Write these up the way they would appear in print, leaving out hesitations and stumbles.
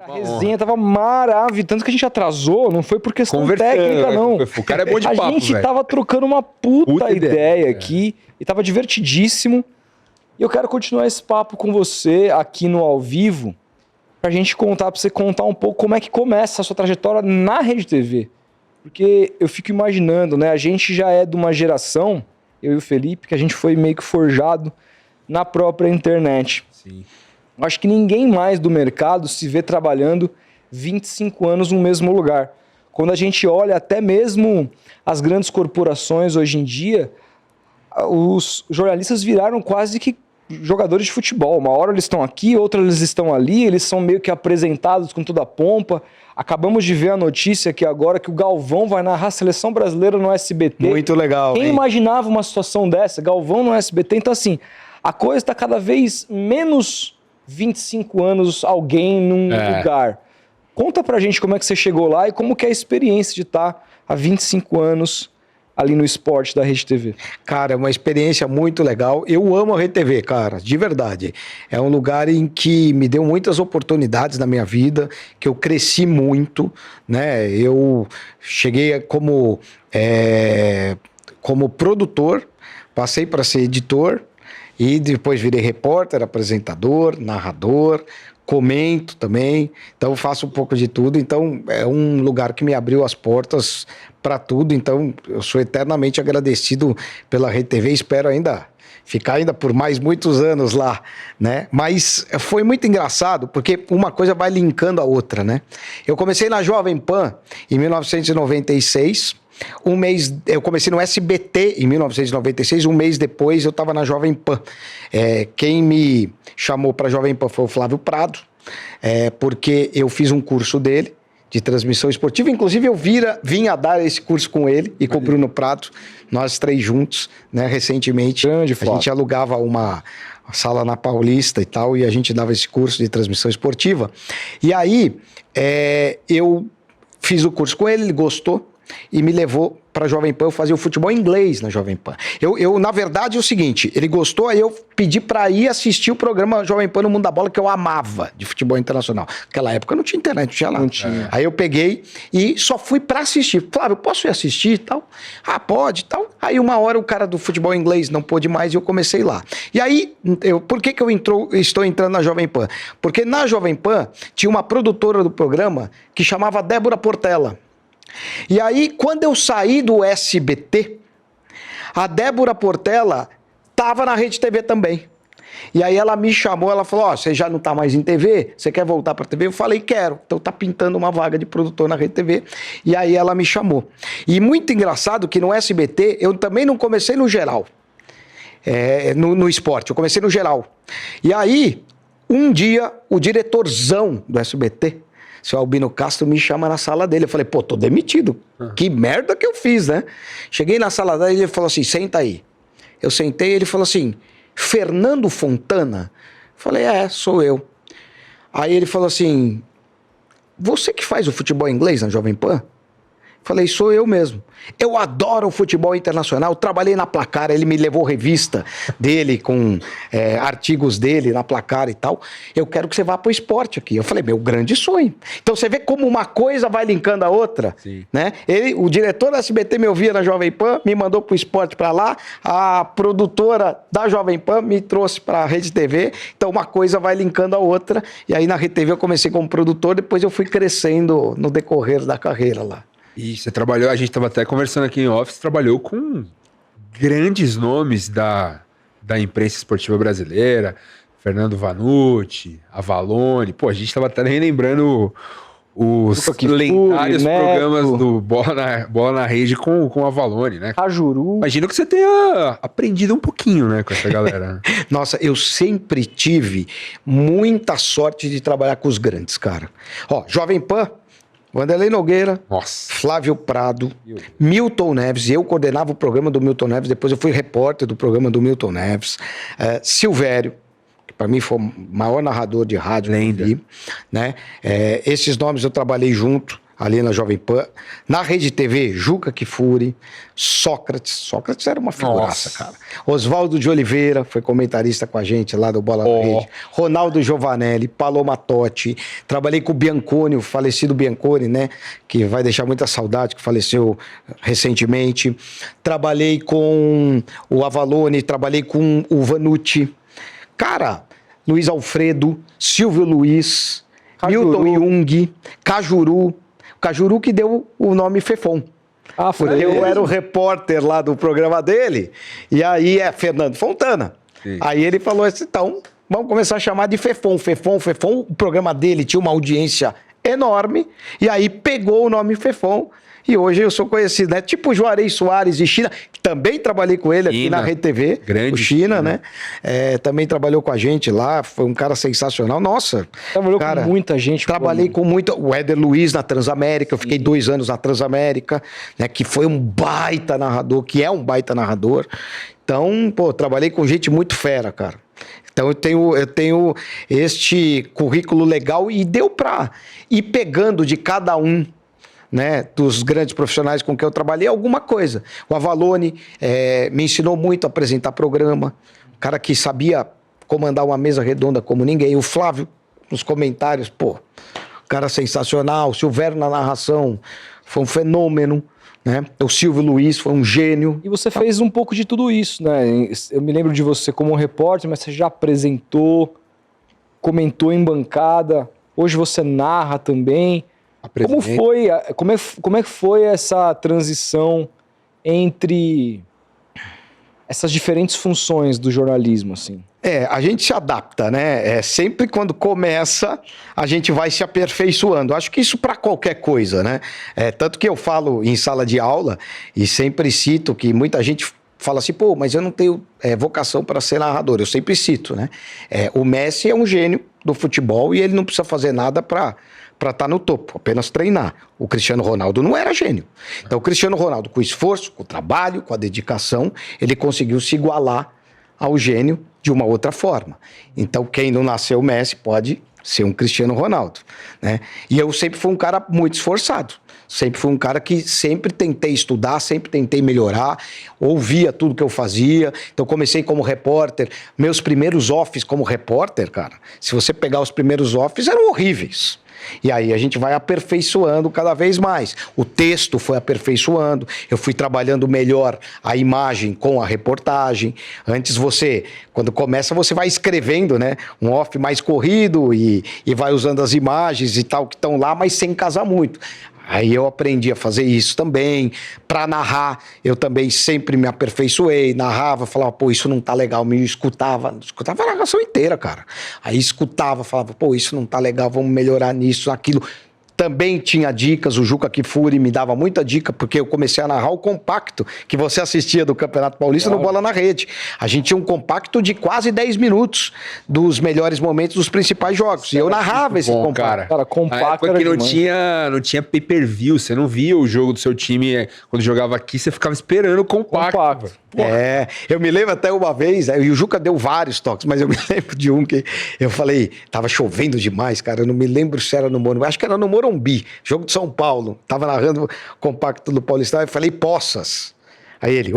A resenha tava maravilhosa, tanto que a gente atrasou, não foi por questão técnica, não. O cara é bom de papo, A gente tava trocando uma puta ideia aqui e tava divertidíssimo. E eu quero continuar esse papo com você aqui no Ao Vivo, pra você contar um pouco como é que começa a sua trajetória na Rede TV. Porque eu fico imaginando, né? A gente já é de uma geração, eu e o Felipe, que a gente foi meio que forjado na própria internet. Sim. Acho que ninguém mais do mercado se vê trabalhando 25 anos no mesmo lugar. Quando a gente olha até mesmo as grandes corporações hoje em dia, os jornalistas viraram quase que jogadores de futebol. Uma hora eles estão aqui, outra eles estão ali, eles são meio que apresentados com toda a pompa. Acabamos de ver a notícia aqui agora que o Galvão vai narrar a Seleção Brasileira no SBT. Muito legal. Quem imaginava uma situação dessa? Galvão no SBT. Então, assim, a coisa está cada vez menos 25 anos alguém num lugar. Conta pra gente como é que você chegou lá e como que é a experiência de estar há 25 anos ali no esporte da Rede TV. Cara, é uma experiência muito legal. Eu amo a Rede TV, cara, de verdade. É um lugar em que me deu muitas oportunidades na minha vida, que eu cresci muito, né? Eu cheguei como produtor, passei para ser editor e depois virei repórter, apresentador, narrador, comento também, então eu faço um pouco de tudo, então é um lugar que me abriu as portas para tudo, então eu sou eternamente agradecido pela Rede TV, espero ficar por mais muitos anos lá, né? Mas foi muito engraçado, porque uma coisa vai linkando a outra, né? Eu comecei na Jovem Pan em 1996, eu comecei no SBT em 1996, um mês depois eu estava na Jovem Pan. Quem me chamou para a Jovem Pan foi o Flávio Prado, porque eu fiz um curso dele de transmissão esportiva, inclusive eu vinha dar esse curso com ele e com o Bruno Prado, nós três juntos, né, recentemente. A gente alugava uma sala na Paulista e tal, e a gente dava esse curso de transmissão esportiva. E aí eu fiz o curso com ele, ele gostou, e me levou para a Jovem Pan, eu fazia o futebol inglês na Jovem Pan. Eu, na verdade, é o seguinte, ele gostou, aí eu pedi para ir assistir o programa Jovem Pan no Mundo da Bola, que eu amava, de futebol internacional. Naquela época não tinha internet, não tinha lá. Não tinha. Aí eu peguei e só fui para assistir. Flávio, posso ir assistir e tal? Ah, pode e tal. Aí uma hora o cara do futebol inglês não pôde mais e eu comecei lá. E aí, por que eu estou entrando na Jovem Pan? Porque na Jovem Pan tinha uma produtora do programa que chamava Débora Portela. E aí, quando eu saí do SBT, a Débora Portela estava na Rede TV também. E aí ela me chamou, ela falou, você já não está mais em TV? Você quer voltar para TV? Eu falei, quero. Então tá pintando uma vaga de produtor na Rede TV. E aí ela me chamou. E muito engraçado que no SBT, eu também não comecei no geral, no esporte, eu comecei no geral. E aí, um dia, o diretorzão do SBT, seu Albino Castro, me chama na sala dele. Eu falei, tô demitido. Que merda que eu fiz, né? Cheguei na sala dele e ele falou assim, senta aí. Eu sentei e ele falou assim, Fernando Fontana? Eu falei, sou eu. Aí ele falou assim, você que faz o futebol inglês na Jovem Pan? Falei, sou eu mesmo. Eu adoro o futebol internacional, trabalhei na Placar, ele me levou revista dele com artigos dele na Placar e tal. Eu quero que você vá pro esporte aqui. Eu falei, meu grande sonho. Então você vê como uma coisa vai linkando a outra, né? O diretor da SBT me ouvia na Jovem Pan, me mandou pro esporte para lá, a produtora da Jovem Pan me trouxe para a Rede TV, então uma coisa vai linkando a outra, e aí na Rede TV eu comecei como produtor, depois eu fui crescendo no decorrer da carreira lá. E você trabalhou, a gente estava até conversando aqui em office, trabalhou com grandes nomes da imprensa esportiva brasileira, Fernando Vanucci, Avalone, a gente estava até relembrando os lendários programas do Bola na Rede com o Avalone, né? Cajuru. Imagino que você tenha aprendido um pouquinho, né, com essa galera. Nossa, eu sempre tive muita sorte de trabalhar com os grandes, cara. Jovem Pan, Wanderlei Nogueira, Flávio Prado, Milton Neves, eu coordenava o programa do Milton Neves, depois eu fui repórter do programa do Milton Neves, Silvério, que para mim foi o maior narrador de rádio que eu vi, né? Esses nomes eu trabalhei junto, ali na Jovem Pan. Na Rede TV, Juca Kfouri, Sócrates. Sócrates era uma figuraça, Nossa. cara. Oswaldo de Oliveira foi comentarista com a gente lá do Bola na Rede. Ronaldo Giovanelli, Paloma Totti. Trabalhei com o Bianconi, o falecido Bianconi, né? Que vai deixar muita saudade, que faleceu recentemente. Trabalhei com o Avalone, trabalhei com o Vanucci. Cara, Luiz Alfredo, Silvio Luiz, Cajuru. Milton Jung, Cajuru. Cajuru que deu o nome Fefon. Ah, foi Porque ele. eu era o repórter lá do programa dele, e aí é Fernando Fontana. Sim. Aí ele falou assim, então, vamos começar a chamar de Fefon. Fefon. O programa dele tinha uma audiência enorme, e aí pegou o nome Fefon, e hoje eu sou conhecido, né? Tipo o Juarez Soares de China, que também trabalhei com ele aqui China. na Rede TV. Grande o China, China. né? Também trabalhou com a gente lá, foi um cara sensacional. Nossa, Trabalhou cara, com muita gente. trabalhei com muito. O Éder Luiz na Transamérica, eu fiquei 2 anos na Transamérica, né? Que foi um baita narrador, que é um baita narrador. Então, pô, trabalhei com gente muito fera, cara. Então eu tenho este currículo legal e deu pra ir pegando de cada um, né, dos grandes profissionais com quem eu trabalhei, alguma coisa. O Avalone me ensinou muito a apresentar programa, um cara que sabia comandar uma mesa redonda como ninguém. O Flávio, nos comentários, pô, cara sensacional. O Silvério na narração foi um fenômeno, né? O Silvio Luiz foi um gênio. E você fez um pouco de tudo isso, né? Eu me lembro de você como repórter, mas você já apresentou, comentou em bancada, hoje você narra também. Como foi, como é que foi essa transição entre essas diferentes funções do jornalismo, assim? A gente se adapta, né? Sempre quando começa, a gente vai se aperfeiçoando. Acho que isso para qualquer coisa, né? Tanto que eu falo em sala de aula e sempre cito que muita gente fala assim, pô, mas eu não tenho vocação para ser narrador. Eu sempre cito, né? O Messi é um gênio do futebol e ele não precisa fazer nada para estar no topo, apenas treinar. O Cristiano Ronaldo não era gênio. Então, o Cristiano Ronaldo, com esforço, com trabalho, com a dedicação, ele conseguiu se igualar ao gênio de uma outra forma. Então, quem não nasceu Messi pode ser um Cristiano Ronaldo, né? E eu sempre fui um cara muito esforçado. Sempre fui um cara que sempre tentei estudar, sempre tentei melhorar, ouvia tudo que eu fazia. Então, comecei como repórter. Meus primeiros offs como repórter, cara, se você pegar os primeiros offs, eram horríveis. E aí a gente vai aperfeiçoando cada vez mais. O texto foi aperfeiçoando, eu fui trabalhando melhor a imagem com a reportagem. Antes quando começa, você vai escrevendo, né? Um off mais corrido e vai usando as imagens e tal que estão lá, mas sem casar muito. Aí eu aprendi a fazer isso também. Para narrar, eu também sempre me aperfeiçoei, narrava, falava, pô, isso não tá legal, me escutava a narração inteira, cara. Aí escutava, falava, pô, isso não tá legal, vamos melhorar nisso, naquilo. Também tinha dicas, o Juca Kfouri me dava muita dica, porque eu comecei a narrar o compacto que você assistia do Campeonato Paulista no Bola na Rede. A gente tinha um compacto de quase 10 minutos dos melhores momentos dos principais jogos. E eu narrava esse compacto. Cara, compacto era era que demais. não tinha pay-per-view, você não via o jogo do seu time quando jogava aqui, você ficava esperando o compacto. Eu me lembro até uma vez, e o Juca deu vários toques, mas eu me lembro de um que eu falei, tava chovendo demais, cara, eu não me lembro se era no Morumbi, acho que era no Morumbi, jogo de São Paulo, tava narrando o compacto do Paulistão, eu falei, Poças. Aí ele,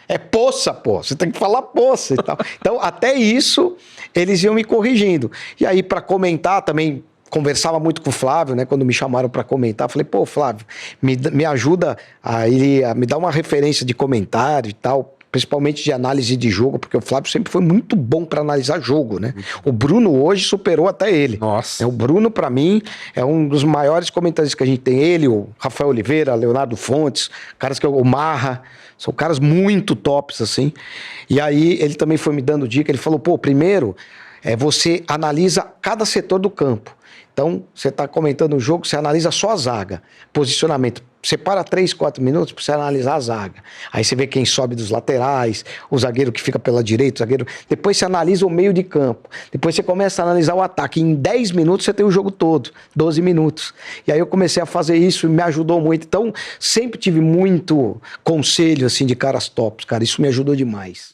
é Poça, pô, você tem que falar Poça e tal. Então, até isso, eles iam me corrigindo. E aí, para comentar também, conversava muito com o Flávio, né? Quando me chamaram para comentar, falei, pô, Flávio, me ajuda a me dar uma referência de comentário e tal, principalmente de análise de jogo, porque o Flávio sempre foi muito bom para analisar jogo, né? O Bruno hoje superou até ele. Nossa. O Bruno, para mim, é um dos maiores comentaristas que a gente tem. Ele, o Rafael Oliveira, Leonardo Fontes, caras que o Marra, são caras muito tops, assim. E aí, ele também foi me dando dica, ele falou, pô, primeiro, você analisa cada setor do campo. Então, você está comentando o jogo, você analisa só a zaga, posicionamento. Separa 3, 4 minutos para você analisar a zaga. Aí você vê quem sobe dos laterais, o zagueiro que fica pela direita, o zagueiro... Depois você analisa o meio de campo. Depois você começa a analisar o ataque. Em 10 minutos você tem o jogo todo, 12 minutos. E aí eu comecei a fazer isso e me ajudou muito. Então, sempre tive muito conselho assim, de caras tops, cara. Isso me ajudou demais.